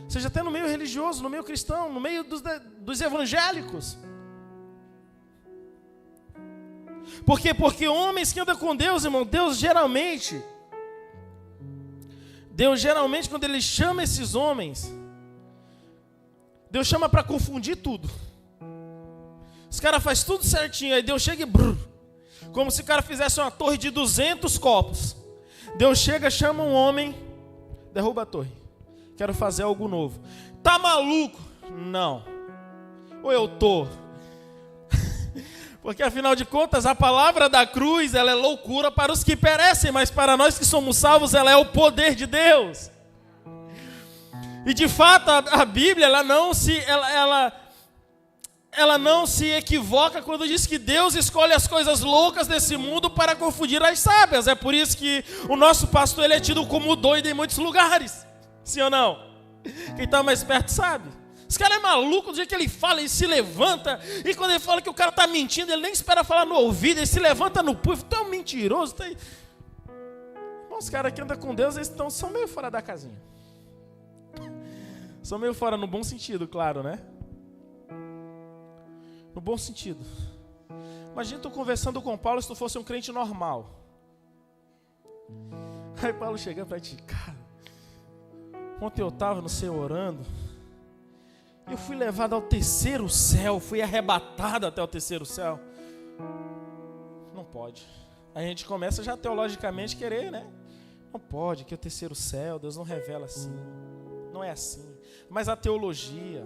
seja até no meio religioso, no meio cristão, no meio dos evangélicos. Por quê? Porque homens que andam com Deus, irmão, Deus geralmente, quando Ele chama esses homens, Deus chama para confundir tudo. Os caras fazem tudo certinho, aí Deus chega e brrr, como se o cara fizesse uma torre de 200 copos. Deus chega, chama um homem, derruba a torre. Quero fazer algo novo. Tá maluco? Não. Ou eu tô? Porque afinal de contas, a palavra da cruz, ela é loucura para os que perecem, mas para nós que somos salvos, ela é o poder de Deus. E de fato, a Bíblia, ela não se equivoca quando diz que Deus escolhe as coisas loucas desse mundo para confundir as sábias. É por isso que o nosso pastor, ele é tido como doido em muitos lugares. Sim ou não? Quem está mais perto sabe. Esse cara é maluco, do jeito que ele fala, ele se levanta, e quando ele fala que o cara está mentindo, ele nem espera falar no ouvido, ele se levanta no púlpito, tu é um mentiroso. Bom, os caras que andam com Deus, eles são meio fora da casinha. São meio fora no bom sentido, claro, né? No bom sentido. Imagina tu conversando com Paulo se tu fosse um crente normal. Aí Paulo chega para ti, cara, ontem eu estava no céu orando, eu fui levado ao terceiro céu, fui arrebatado até o terceiro céu. Não pode. Aí a gente começa já teologicamente querer, né? Não pode, que é o terceiro céu, Deus não revela assim. Não é assim. Mas a teologia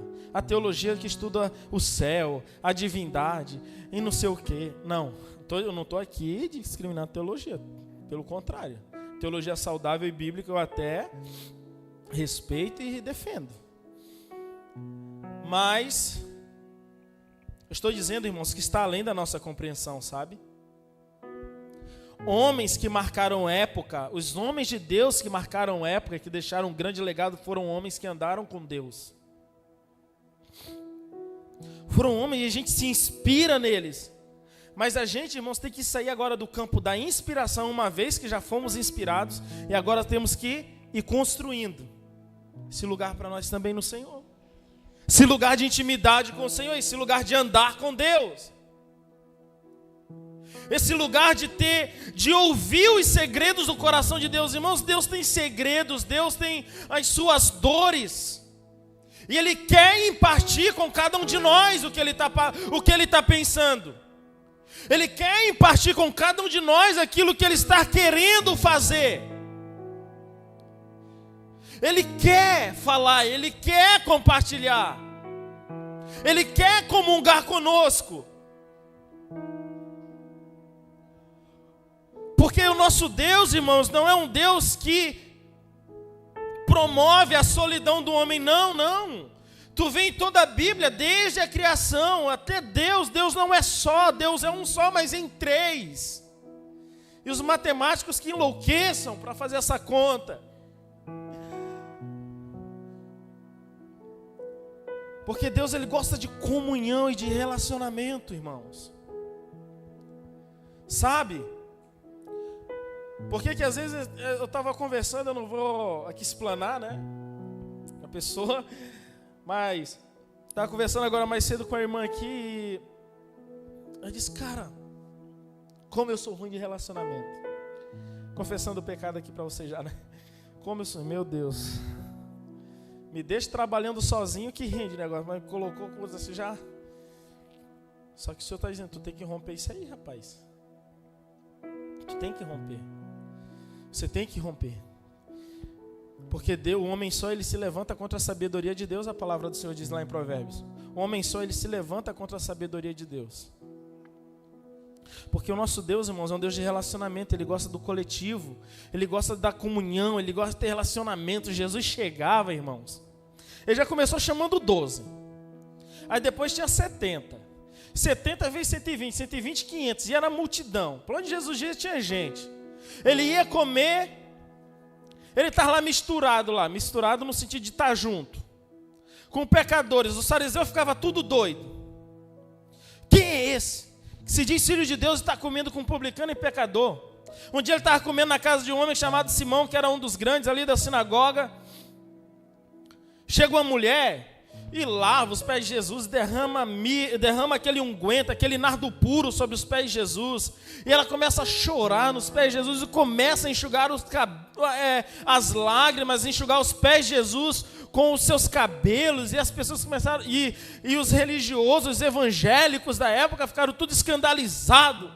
que estuda o céu, a divindade e não sei o quê. Não, eu não estou aqui discriminando a teologia. Pelo contrário. Teologia saudável e bíblica eu até respeito e defendo. Mas eu estou dizendo, irmãos, que está além da nossa compreensão, sabe? Homens que marcaram época, os homens de Deus que marcaram época, que deixaram um grande legado, foram homens que andaram com Deus. Foram homens e a gente se inspira neles. Mas a gente, irmãos, tem que sair agora do campo da inspiração, uma vez que já fomos inspirados, e agora temos que ir construindo esse lugar para nós também no Senhor. Esse lugar de intimidade com o Senhor, esse lugar de andar com Deus. Esse lugar de ouvir os segredos do coração de Deus. Irmãos, Deus tem segredos, Deus tem as suas dores. E Ele quer impartir com cada um de nós o que Ele está pensando. Ele quer impartir com cada um de nós aquilo que Ele está querendo fazer. Ele quer falar, Ele quer compartilhar. Ele quer comungar conosco. Porque o nosso Deus, irmãos, não é um Deus que promove a solidão do homem, não. Tu vê em toda a Bíblia, desde a criação até Deus não é só, Deus é um só, mas em três. E os matemáticos que enlouqueçam para fazer essa conta. Porque Deus, Ele gosta de comunhão e de relacionamento, irmãos. Sabe? Porque que às vezes eu estava conversando, eu não vou aqui explanar, né? A pessoa, mas estava conversando agora mais cedo com a irmã aqui e eu disse, cara, como eu sou ruim de relacionamento. Confessando o pecado aqui para você já, né? Como eu sou, meu Deus. Me deixa trabalhando sozinho que rende o negócio, mas colocou coisa assim já. Só que o Senhor está dizendo, tu tem que romper isso aí, rapaz. Tu tem que romper. Você tem que romper. Porque Deus, o homem só, ele se levanta contra a sabedoria de Deus, a palavra do Senhor diz lá em Provérbios. O homem só, ele se levanta contra a sabedoria de Deus. Porque o nosso Deus, irmãos, é um Deus de relacionamento. Ele gosta do coletivo, Ele gosta da comunhão, Ele gosta de ter relacionamento. Jesus chegava, irmãos, Ele já começou chamando 12. Aí depois tinha 70. 70 vezes 120, 120, 500. E era multidão. Por onde Jesus ia tinha gente. Ele ia comer, ele estava lá misturado no sentido de estar junto. Com pecadores, os fariseus ficavam tudo doido. Quem é esse? Que se diz filho de Deus e está comendo com publicano e pecador. Um dia ele estava comendo na casa de um homem chamado Simão, que era um dos grandes ali da sinagoga. Chega uma mulher e lava os pés de Jesus, derrama aquele unguento, aquele nardo puro sobre os pés de Jesus, e ela começa a chorar nos pés de Jesus e começa a enxugar as lágrimas, enxugar os pés de Jesus com os seus cabelos, e as pessoas começaram, e os religiosos, os evangélicos da época ficaram tudo escandalizados.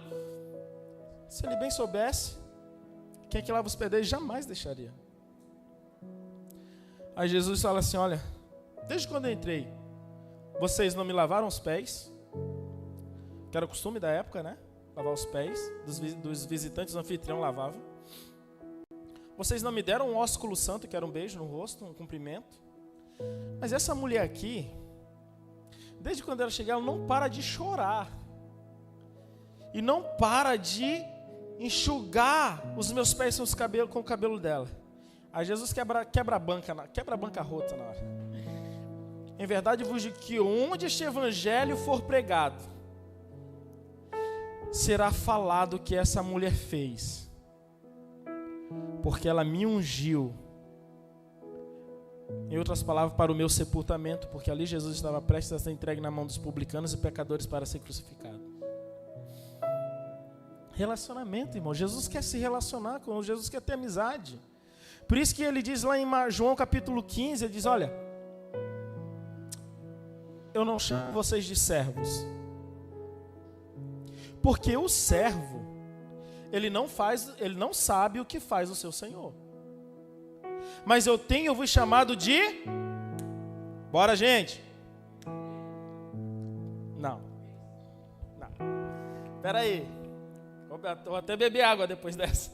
Se ele bem soubesse, quem é que lava os pés dele jamais deixaria. Aí Jesus fala assim: olha, desde quando eu entrei, vocês não me lavaram os pés, que era o costume da época, né? Lavar os pés dos visitantes, o anfitrião lavava. Vocês não me deram um ósculo santo, que era um beijo no rosto, um cumprimento. Mas essa mulher aqui, desde quando ela chega, ela não para de chorar. E não para de enxugar os meus pés com o cabelo dela. Aí Jesus quebra a banca rota na hora. Em verdade vos digo que onde este evangelho for pregado, será falado o que essa mulher fez, porque ela me ungiu. Em outras palavras, para o meu sepultamento, porque ali Jesus estava prestes a ser entregue na mão dos publicanos e pecadores para ser crucificado. Relacionamento, irmão. Jesus quer se relacionar com, Jesus quer ter amizade. Por isso que ele diz lá em João capítulo 15, ele diz: olha, eu não chamo vocês de servos, porque o servo, ele não sabe o que faz o seu senhor. Mas eu tenho vos chamado de... Bora, gente. Não. Espera aí. Vou até beber água depois dessa.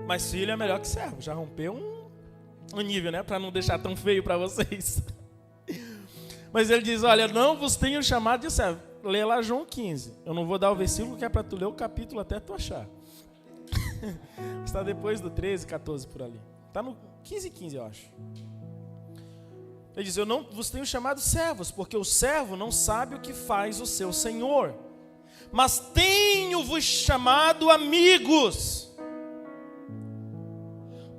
Mas filho é melhor que servo. Já rompeu um nível, né? Para não deixar tão feio para vocês. Mas ele diz: olha, não vos tenho chamado de servo. Lê lá João 15. Eu não vou dar o versículo, que é para tu ler o capítulo até tu achar. Está depois do 13, 14 por ali. Está no 15, eu acho. Ele diz: eu não vos tenho chamado servos, porque o servo não sabe o que faz o seu senhor. Mas tenho-vos chamado amigos.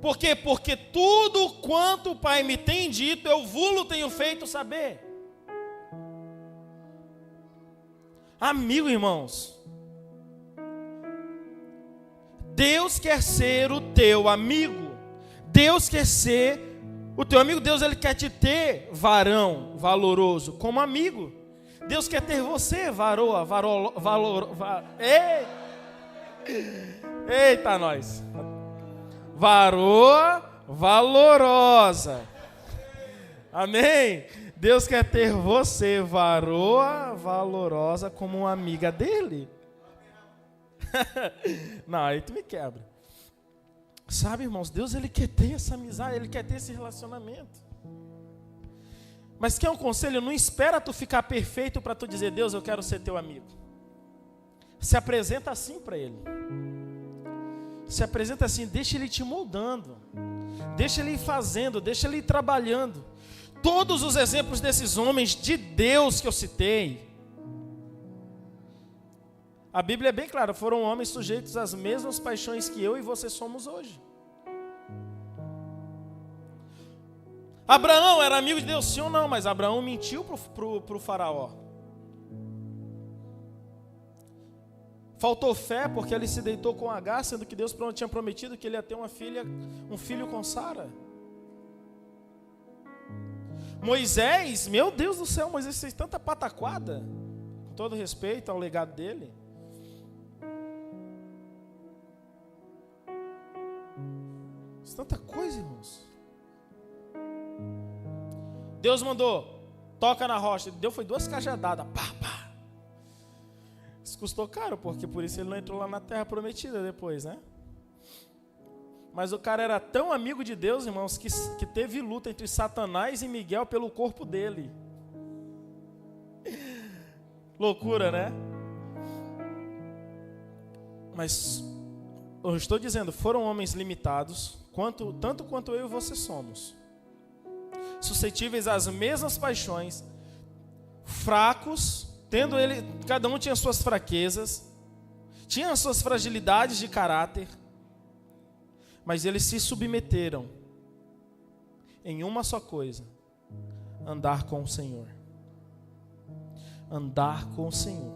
Por quê? Porque tudo quanto o Pai me tem dito, eu vos tenho feito saber. Amigo, irmãos. Deus quer ser o teu amigo. Deus quer ser o teu amigo. Deus, ele quer te ter, varão valoroso, como amigo. Deus quer ter você, varoa, eita nós. Varoa valorosa. Amém? Deus quer ter você, varoa valorosa, como uma amiga dele. Não, aí tu me quebra. Sabe, irmãos, Deus, ele quer ter essa amizade, ele quer ter esse relacionamento. Mas quer um conselho? Não espera tu ficar perfeito para tu dizer: Deus, eu quero ser teu amigo. Se apresenta assim para ele. Se apresenta assim, deixa ele te moldando. Deixa ele ir fazendo, deixa ele ir trabalhando. Todos os exemplos desses homens de Deus que eu citei, a Bíblia é bem clara, foram homens sujeitos às mesmas paixões que eu e você somos hoje. Abraão era amigo de Deus, sim ou não? Mas Abraão mentiu para o faraó. Faltou fé porque ele se deitou com Agar, sendo que Deus tinha prometido que ele ia ter um filho com Sara. Moisés, meu Deus do céu, Moisés fez tanta pataquada, com todo respeito ao legado dele. Tanta coisa, irmãos. Deus mandou: toca na rocha. Ele deu, foi 2 cajadadas. Pá, pá. Isso custou caro, porque por isso ele não entrou lá na terra prometida depois, né? Mas o cara era tão amigo de Deus, irmãos, que teve luta entre Satanás e Miguel pelo corpo dele. Loucura, né? Mas eu estou dizendo, foram homens limitados, tanto quanto eu e você somos, suscetíveis às mesmas paixões, fracos, cada um tinha suas fraquezas, tinha suas fragilidades de caráter, Mas eles se submeteram em uma só coisa: andar com o Senhor. Andar com o Senhor.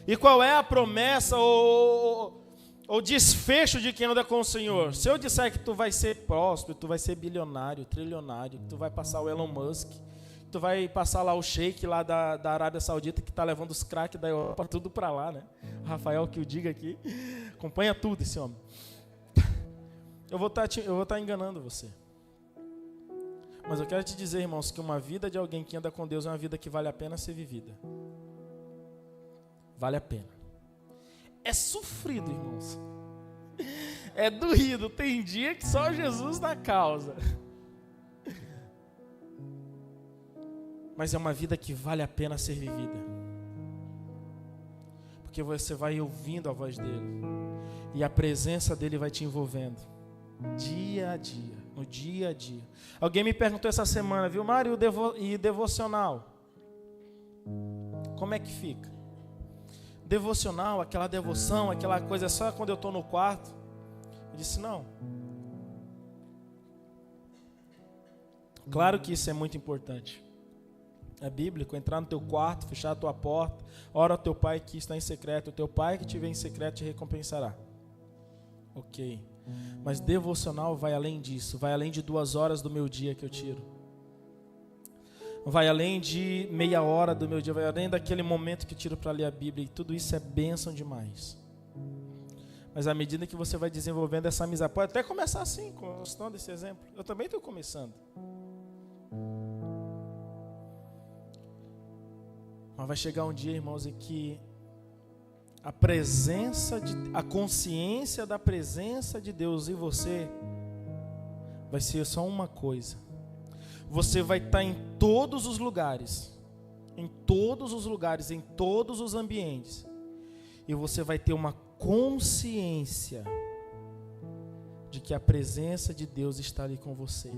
E qual é a promessa ou desfecho de quem anda com o Senhor? Se eu disser que tu vai ser próspero, tu vai ser bilionário, trilionário, que tu vai passar o Elon Musk, que tu vai passar lá o sheik lá da Arábia Saudita, que está levando os craques da Europa tudo para lá, né? Rafael que o diga aqui, acompanha tudo esse homem. Eu vou estar enganando você. Mas eu quero te dizer, irmãos, que uma vida de alguém que anda com Deus é uma vida que vale a pena ser vivida. Vale a pena. É sofrido, irmãos. É doído. Tem dia que só Jesus dá causa. Mas é uma vida que vale a pena ser vivida. Porque você vai ouvindo a voz dele. E a presença dele vai te envolvendo. Dia a dia. No dia a dia. Alguém me perguntou essa semana, viu, Mário, e devocional? Como é que fica? Devocional, aquela devoção, aquela coisa só quando eu estou no quarto. Eu disse, não. Claro que isso é muito importante. É bíblico, entrar no teu quarto, fechar a tua porta, ora ao teu pai que está em secreto, o teu pai que te vê em secreto te recompensará. Ok. Mas devocional vai além disso, vai além de 2 horas do meu dia que eu tiro. Vai além de meia hora do meu dia, vai além daquele momento que eu tiro para ler a Bíblia, e tudo isso é bênção demais. Mas à medida que você vai desenvolvendo essa amizade, pode até começar assim, gostando desse exemplo. Eu também estou começando. Mas vai chegar um dia, irmãos, em que a consciência da presença de Deus em você vai ser só uma coisa. Você vai estar em todos os lugares, em todos os ambientes, e você vai ter uma consciência de que a presença de Deus está ali com você.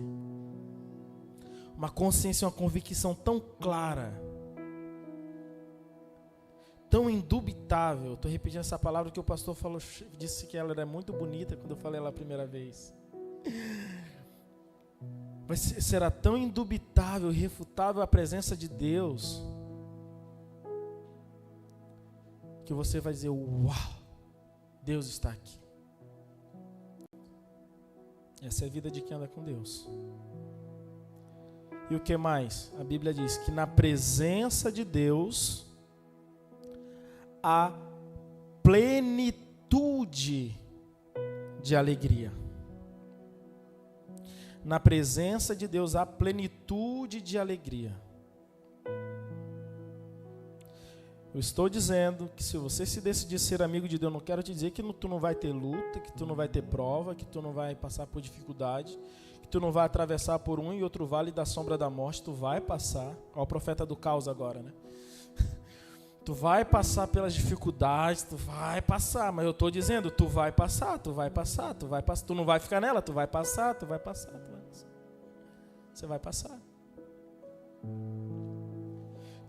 Uma consciência, uma convicção tão clara, tão indubitável. Estou repetindo essa palavra que o pastor falou, disse que ela era muito bonita quando eu falei ela a primeira vez. Mas será tão indubitável, irrefutável a presença de Deus, que você vai dizer, uau, Deus está aqui. Essa é a vida de quem anda com Deus. E o que mais? A Bíblia diz que na presença de Deus há plenitude de alegria. Na presença de Deus há plenitude de alegria. Eu estou dizendo que se você se decidir ser amigo de Deus, não quero te dizer que tu não vai ter luta, que tu não vai ter prova, que tu não vai passar por dificuldade, que tu não vai atravessar por um e outro vale da sombra da morte. Tu vai passar. Olha o profeta do caos agora, né? Tu vai passar pelas dificuldades, tu vai passar, mas eu estou dizendo, tu vai passar, tu não vai ficar nela, tu vai passar. Você vai passar.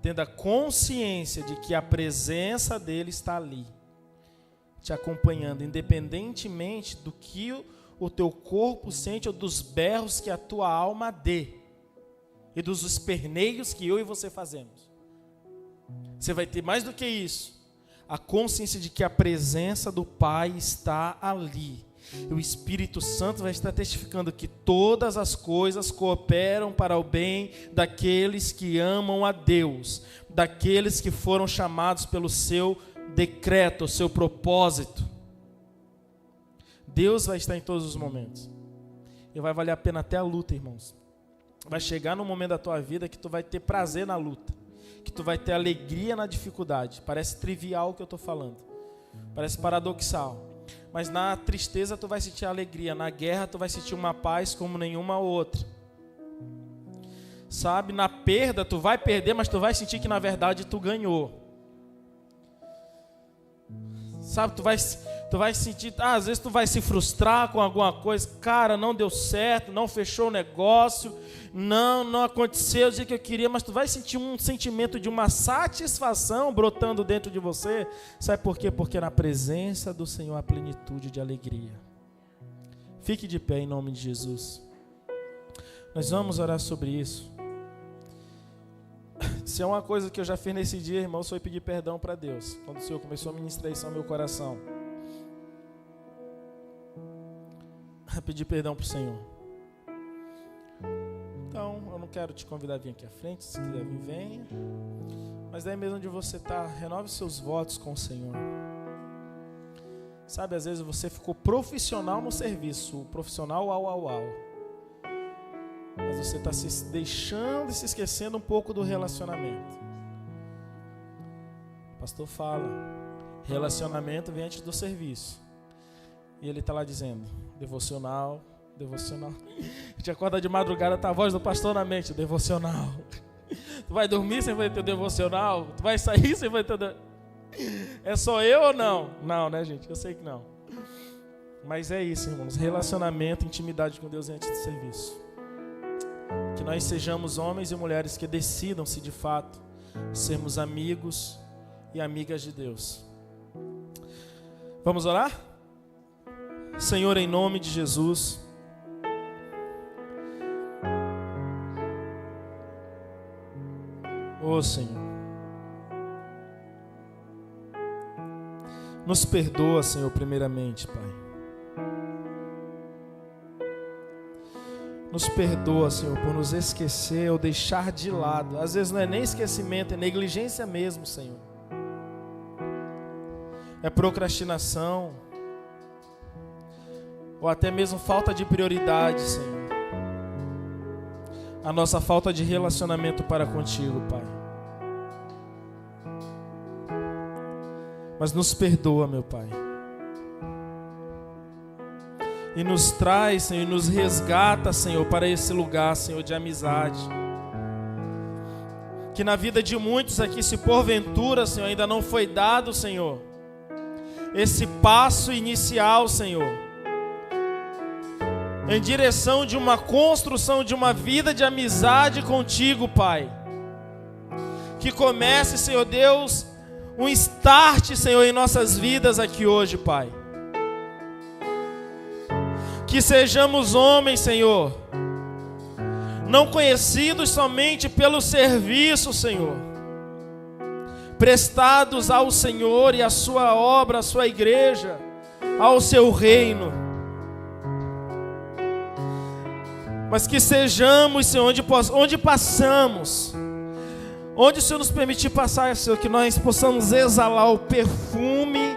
Tendo a consciência de que a presença dele está ali, te acompanhando, independentemente do que o teu corpo sente ou dos berros que a tua alma dê e dos esperneios que eu e você fazemos. Você vai ter mais do que isso, a consciência de que a presença do Pai está ali. E o Espírito Santo vai estar testificando que todas as coisas cooperam para o bem daqueles que amam a Deus, daqueles que foram chamados pelo seu decreto, o seu propósito. Deus vai estar em todos os momentos. E vai valer a pena até a luta, irmãos. Vai chegar num momento da tua vida que tu vai ter prazer na luta, que tu vai ter alegria na dificuldade. Parece trivial o que eu estou falando, parece paradoxal, mas na tristeza tu vai sentir alegria, na guerra tu vai sentir uma paz como nenhuma outra, sabe? Na perda tu vai perder, mas tu vai sentir que na verdade tu ganhou, sabe? Tu vai sentir, às vezes tu vai se frustrar com alguma coisa. Cara, não deu certo, não fechou o negócio, não aconteceu do jeito que eu queria, mas tu vai sentir um sentimento de uma satisfação brotando dentro de você. Sabe por quê? Porque na presença do Senhor há plenitude de alegria. Fique de pé em nome de Jesus. Nós vamos orar sobre isso. Se é uma coisa que eu já fiz nesse dia, irmão, foi pedir perdão para Deus. Quando o Senhor começou a ministrar isso ao meu coração. Pedir perdão para o Senhor. Então, eu não quero te convidar a vir aqui à frente. Se quiser vir, venha. Mas daí mesmo onde você está, renove seus votos com o Senhor. Sabe, às vezes você ficou profissional no serviço, profissional mas você está se deixando e se esquecendo um pouco do relacionamento. O pastor fala, relacionamento vem antes do serviço. E ele está lá dizendo, devocional. A gente acorda de madrugada, tá a voz do pastor na mente, devocional. Tu vai dormir sem vai ter devocional? Tu vai sair sem vai ter... É só eu ou não? Não, né, gente? Eu sei que não. Mas é isso, irmãos. Relacionamento, intimidade com Deus é antes do serviço. Que nós sejamos homens e mulheres que decidam-se de fato sermos amigos e amigas de Deus. Vamos orar? Senhor, em nome de Jesus, ó Senhor, nos perdoa, Senhor, primeiramente, Pai. Nos perdoa, Senhor, por nos esquecer ou deixar de lado. Às vezes não é nem esquecimento, é negligência mesmo, Senhor. É procrastinação. Ou até mesmo falta de prioridade, Senhor. A nossa falta de relacionamento para contigo, Pai. Mas nos perdoa, meu Pai. E nos traz, Senhor, e nos resgata, Senhor, para esse lugar, Senhor, de amizade. Que na vida de muitos aqui, se porventura, Senhor, ainda não foi dado, Senhor, esse passo inicial, Senhor, em direção de uma construção de uma vida de amizade contigo, Pai. Que comece, Senhor Deus, um start, Senhor, em nossas vidas aqui hoje, Pai. Que sejamos homens, Senhor, não conhecidos somente pelo serviço, Senhor, prestados ao Senhor e à sua obra, à sua igreja, ao seu reino. Mas que sejamos, Senhor, onde passamos, onde o Senhor nos permitir passar, Senhor, que nós possamos exalar o perfume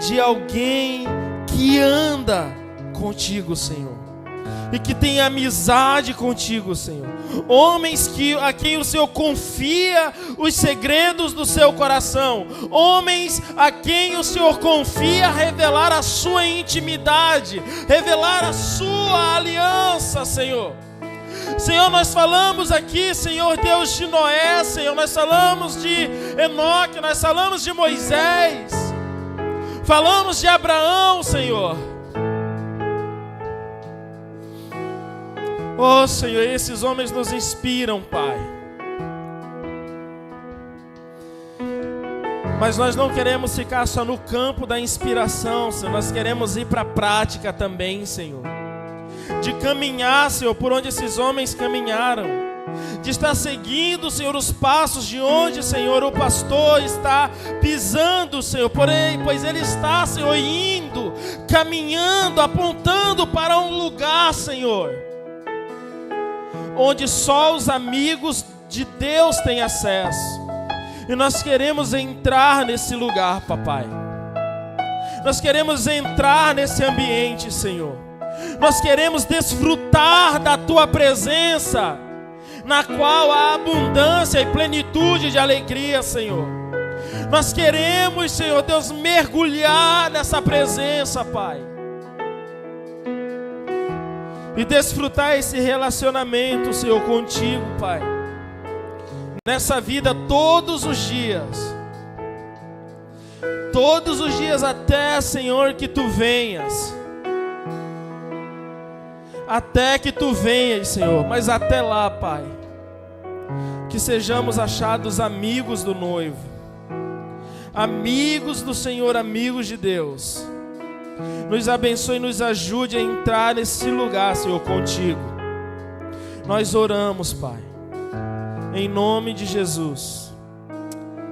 de alguém que anda contigo, Senhor, e que tem amizade contigo, Senhor. Homens a quem o Senhor confia os segredos do seu coração. Homens a quem o Senhor confia revelar a sua intimidade, revelar a sua aliança, Senhor. Senhor, nós falamos aqui, Senhor Deus, de Noé, Senhor, nós falamos de Enoque, nós falamos de Moisés, falamos de Abraão, Senhor. Oh, Senhor, esses homens nos inspiram, Pai. Mas nós não queremos ficar só no campo da inspiração, Senhor. Nós queremos ir para a prática também, Senhor. De caminhar, Senhor, por onde esses homens caminharam. De estar seguindo, Senhor, os passos de onde, Senhor, o pastor está pisando, Senhor. Porém, pois ele está, Senhor, indo, caminhando, apontando para um lugar, Senhor, onde só os amigos de Deus têm acesso. E nós queremos entrar nesse lugar, papai. Nós queremos entrar nesse ambiente, Senhor. Nós queremos desfrutar da tua presença, na qual há abundância e plenitude de alegria, Senhor. Nós queremos, Senhor Deus, mergulhar nessa presença, Pai, e desfrutar esse relacionamento, Senhor, contigo, Pai, nessa vida todos os dias. todos os dias até, Senhor, que Tu venhas. Até que Tu venhas, Senhor. Mas até lá, Pai, que sejamos achados amigos do noivo, amigos do Senhor, amigos de Deus. Nos abençoe e nos ajude a entrar nesse lugar, Senhor, contigo. Nós oramos, Pai, em nome de Jesus.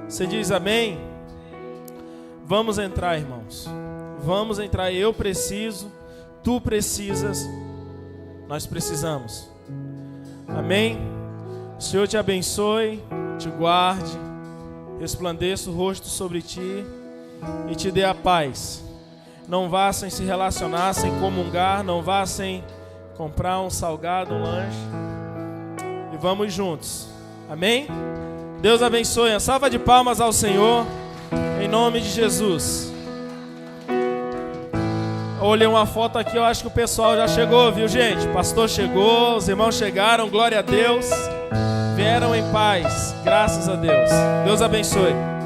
Você diz amém? Vamos entrar, irmãos. Vamos entrar. Eu preciso, tu precisas, nós precisamos. Amém? O Senhor te abençoe, te guarde, resplandeça o rosto sobre ti e te dê a paz. Não vá sem se relacionar, sem comungar, não vá sem comprar um salgado, um lanche. E vamos juntos. Amém? Deus abençoe. A salva de palmas ao Senhor, em nome de Jesus. Olhei uma foto aqui, eu acho que o pessoal já chegou, viu, gente? O pastor chegou, os irmãos chegaram, glória a Deus. Vieram em paz, graças a Deus. Deus abençoe.